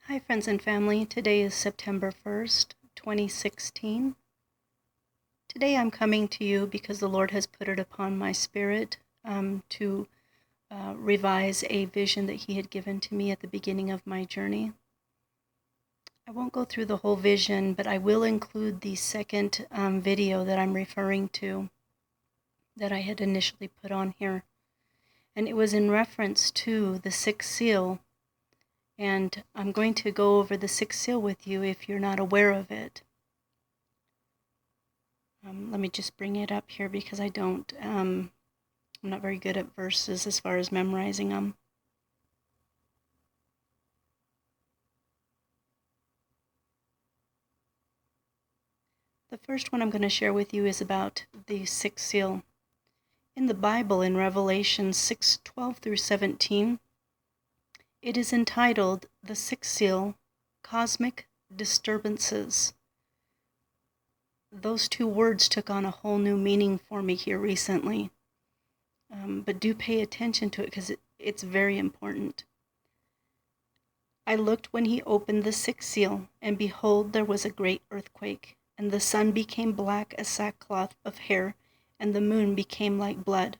Hi, friends and family. Today is September 1st, 2016. Today I'm coming to you because the Lord has put it upon my spirit to revise a vision that He had given to me at the beginning of my journey. I won't go through the whole vision, but I will include the second video that I'm referring to that I had initially put on here. And it was in reference to the sixth seal. And I'm going to go over the sixth seal with you if you're not aware of it. Let me just bring it up here because I'm not very good at verses as far as memorizing them. The first one I'm going to share with you is about the sixth seal. In the Bible, in Revelation 6:12 through 17, it is entitled, The Sixth Seal, Cosmic Disturbances. Those two words took on a whole new meaning for me here recently. But do pay attention to it because it's very important. I looked when he opened the sixth seal, and behold, there was a great earthquake, and the sun became black as sackcloth of hair, and the moon became like blood,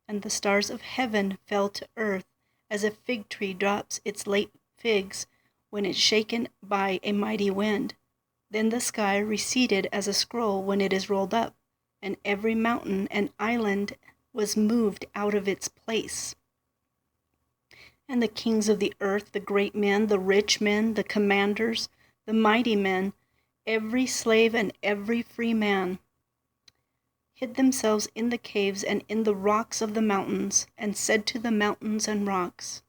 and the stars of heaven fell to earth, as a fig tree drops its late figs when it's shaken by a mighty wind. Then the sky receded as a scroll when it is rolled up, and every mountain and island was moved out of its place. And the kings of the earth, the great men, the rich men, the commanders, the mighty men, every slave and every free man, hid themselves in the caves and in the rocks of the mountains, and said to the mountains and rocks,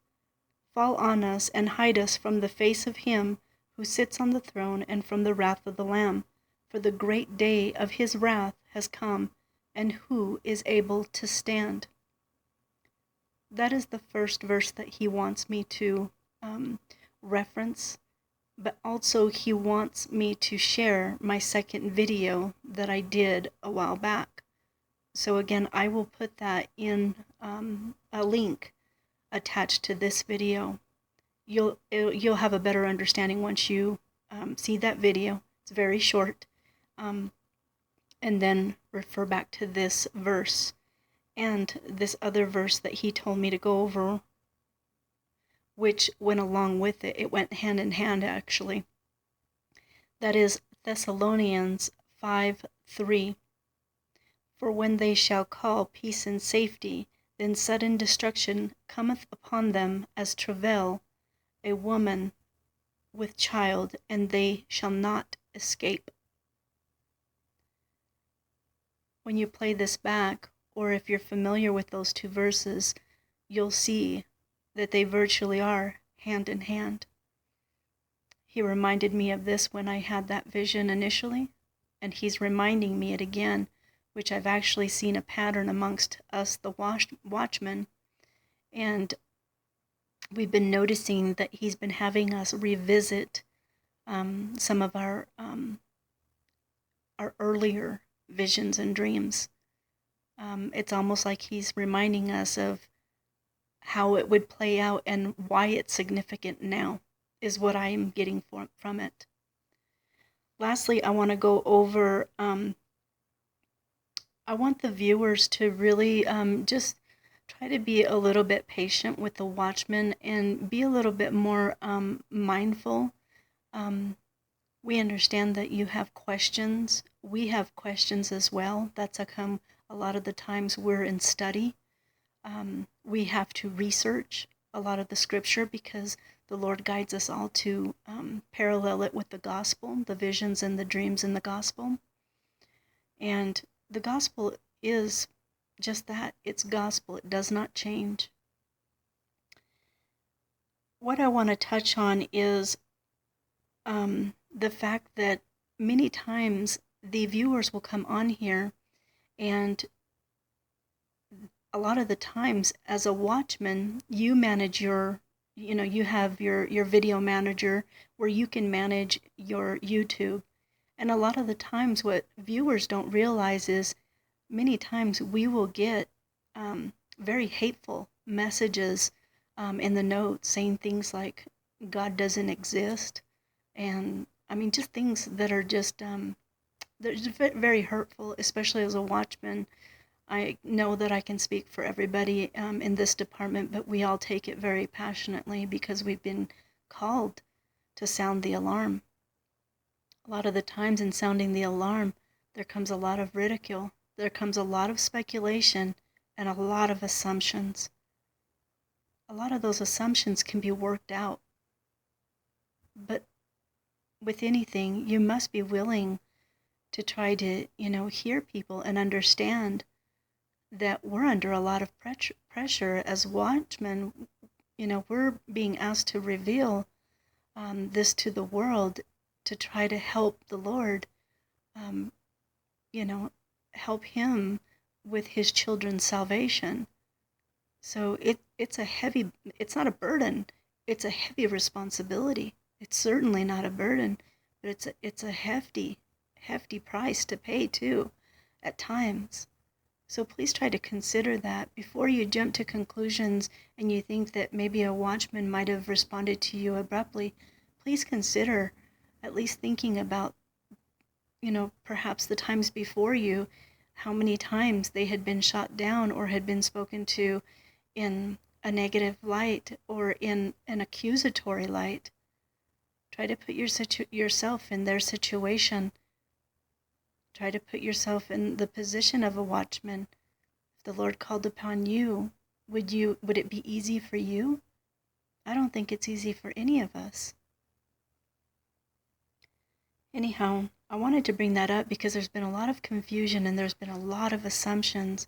Fall on us and hide us from the face of him who sits on the throne and from the wrath of the Lamb, for the great day of his wrath has come, and who is able to stand? That is the first verse that he wants me to reference, but also he wants me to share my second video that I did a while back. So again, I will put that in a link attached to this video. You'll have a better understanding once you see that video. It's very short. And then refer back to this verse and this other verse that he told me to go over, which went along with it. It went hand in hand, actually. That is Thessalonians 5:3. For when they shall call peace and safety, then sudden destruction cometh upon them as travail a woman with child, and they shall not escape. When you play this back, or if you're familiar with those two verses, you'll see that they virtually are hand in hand. He reminded me of this when I had that vision initially, and he's reminding me it again, which I've actually seen a pattern amongst us, the watchmen, and we've been noticing that he's been having us revisit some of our earlier visions and dreams. It's almost like he's reminding us of how it would play out and why it's significant now, is what I am getting from it. Lastly, I want to go over, I want the viewers to really just try to be a little bit patient with the watchman and be a little bit more mindful. We understand that you have questions. We have questions as well. That's a lot of the times we're in study. We have to research a lot of the scripture because the Lord guides us all to parallel it with the gospel, the visions and the dreams in the gospel. And the gospel is just that. It's gospel. It does not change. What I want to touch on is the fact that many times the viewers will come on here, and a lot of the times as a watchman, you manage you have your video manager where you can manage your YouTube. And a lot of the times what viewers don't realize is many times we will get very hateful messages in the notes saying things like, God doesn't exist. And I mean, just things that are just, they're just very hurtful, especially as a watchman. I know that I can speak for everybody in this department, but we all take it very passionately because we've been called to sound the alarm. A lot of the times in sounding the alarm, there comes a lot of ridicule, there comes a lot of speculation, and a lot of assumptions. A lot of those assumptions can be worked out. But with anything, you must be willing to try to, hear people and understand that we're under a lot of pressure as watchmen. We're being asked to reveal this to the world to try to help the Lord, um, help him with his children's salvation. So it's not a burden, it's a heavy responsibility. It's certainly not a burden, but it's a hefty price to pay too, at times. So please try to consider that before you jump to conclusions and you think that maybe a watchman might have responded to you abruptly. Please consider at least thinking about, perhaps the times before you, how many times they had been shot down or had been spoken to in a negative light or in an accusatory light. Try to put yourself in their situation. Try to put yourself in the position of a watchman. If the Lord called upon you, would it be easy for you? I don't think it's easy for any of us. Anyhow, I wanted to bring that up because there's been a lot of confusion and there's been a lot of assumptions.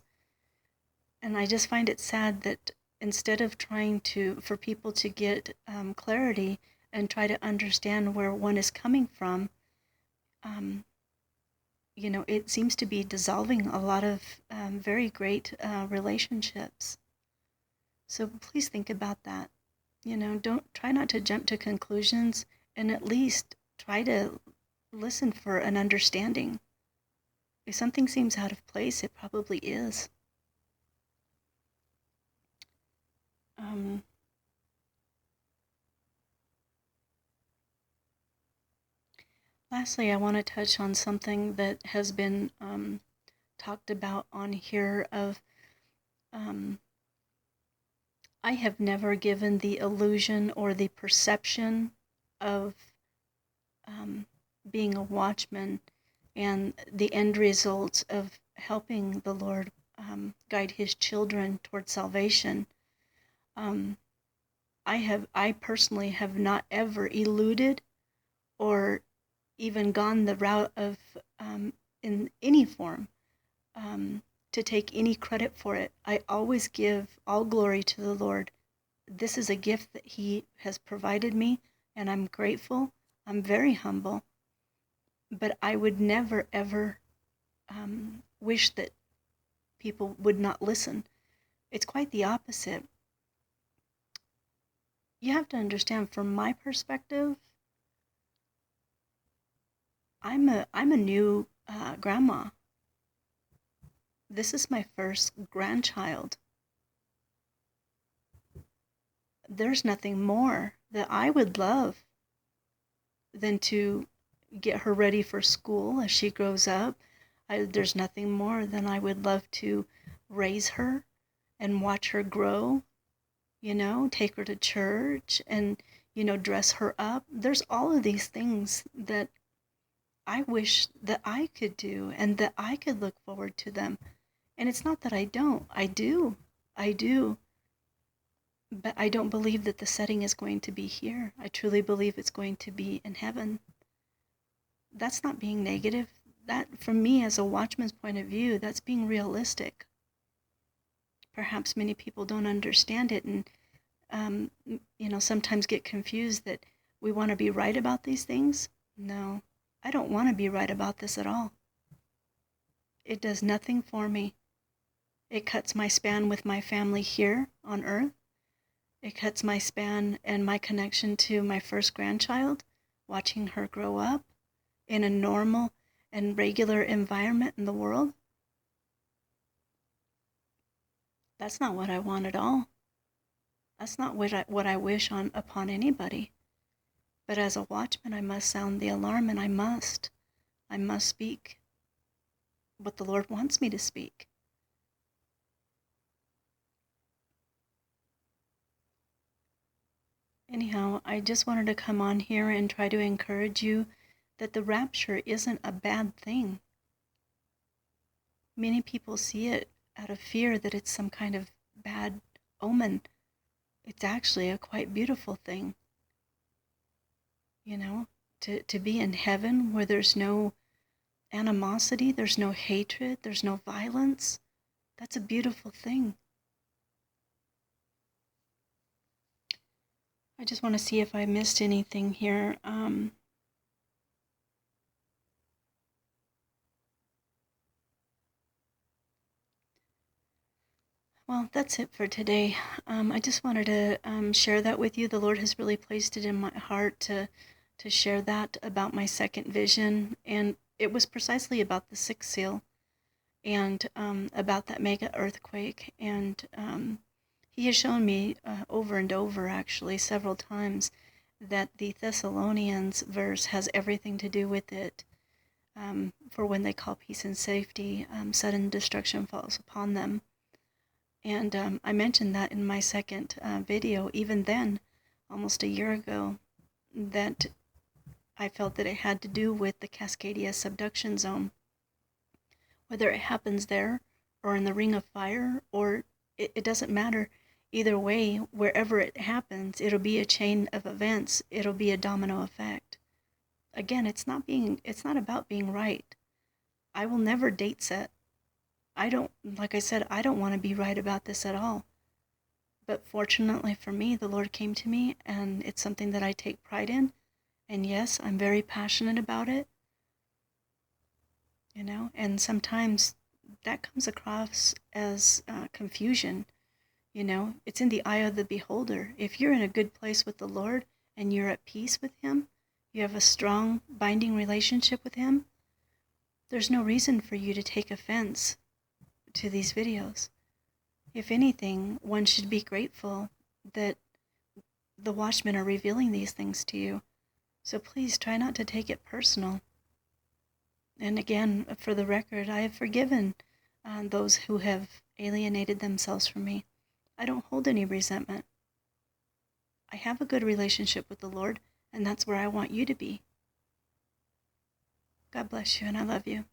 And I just find it sad that instead of trying for people to get clarity and try to understand where one is coming from, it seems to be dissolving a lot of very great relationships. So please think about that. Don't try not to jump to conclusions, and at least try to listen for an understanding. If something seems out of place, it probably is. Lastly, I want to touch on something that has been talked about on here of I have never given the illusion or the perception of being a watchman and the end results of helping the Lord guide his children towards salvation. I personally have not ever eluded or even gone the route of, in any form, to take any credit for it. I always give all glory to the Lord. This is a gift that he has provided me, and I'm grateful. I'm very humble. But I would never, ever wish that people would not listen. It's quite the opposite. You have to understand, from my perspective, I'm a new grandma. This is my first grandchild. There's nothing more that I would love than to get her ready for school as she grows up. There's nothing more than I would love to raise her and watch her grow, take her to church and, dress her up. There's all of these things that I wish that I could do and that I could look forward to them. And it's not that I don't. I do. But I don't believe that the setting is going to be here. I truly believe it's going to be in heaven. That's not being negative. That, from me as a watchman's point of view, that's being realistic. Perhaps many people don't understand it and, sometimes get confused that we want to be right about these things. No, I don't want to be right about this at all. It does nothing for me. It cuts my span with my family here on earth. It cuts my span and my connection to my first grandchild, watching her grow up in a normal and regular environment in the world. That's not what I want at all. That's not what I wish upon anybody. But as a watchman, I must sound the alarm, and I must speak what the Lord wants me to speak. Anyhow, I just wanted to come on here and try to encourage you that the rapture isn't a bad thing. Many people see it out of fear that it's some kind of bad omen. It's actually a quite beautiful thing. You know, to be in heaven where there's no animosity, there's no hatred, there's no violence. That's a beautiful thing. I just want to see if I missed anything here. Well, that's it for today. I just wanted to share that with you. The Lord has really placed it in my heart to share that about my second vision. And it was precisely about the sixth seal and about that mega earthquake. And he has shown me over and over, actually, several times, that the Thessalonians verse has everything to do with it. For when they call peace and safety, sudden destruction falls upon them. And I mentioned that in my second video, even then, almost a year ago, that I felt that it had to do with the Cascadia subduction zone. Whether it happens there or in the Ring of Fire, or it doesn't matter. Either way, wherever it happens, it'll be a chain of events. It'll be a domino effect. Again, it's not about being right. I will never date set. Like I said, I don't want to be right about this at all. But fortunately for me, the Lord came to me, and it's something that I take pride in. And yes, I'm very passionate about it. You know, and sometimes that comes across as confusion. You know, it's in the eye of the beholder. If you're in a good place with the Lord and you're at peace with Him, you have a strong binding relationship with Him, there's no reason for you to take offense to these videos. If anything, one should be grateful that the watchmen are revealing these things to you. So please try not to take it personal. And again, for the record, I have forgiven those who have alienated themselves from me. I don't hold any resentment. I have a good relationship with the Lord, and that's where I want you to be. God bless you, and I love you.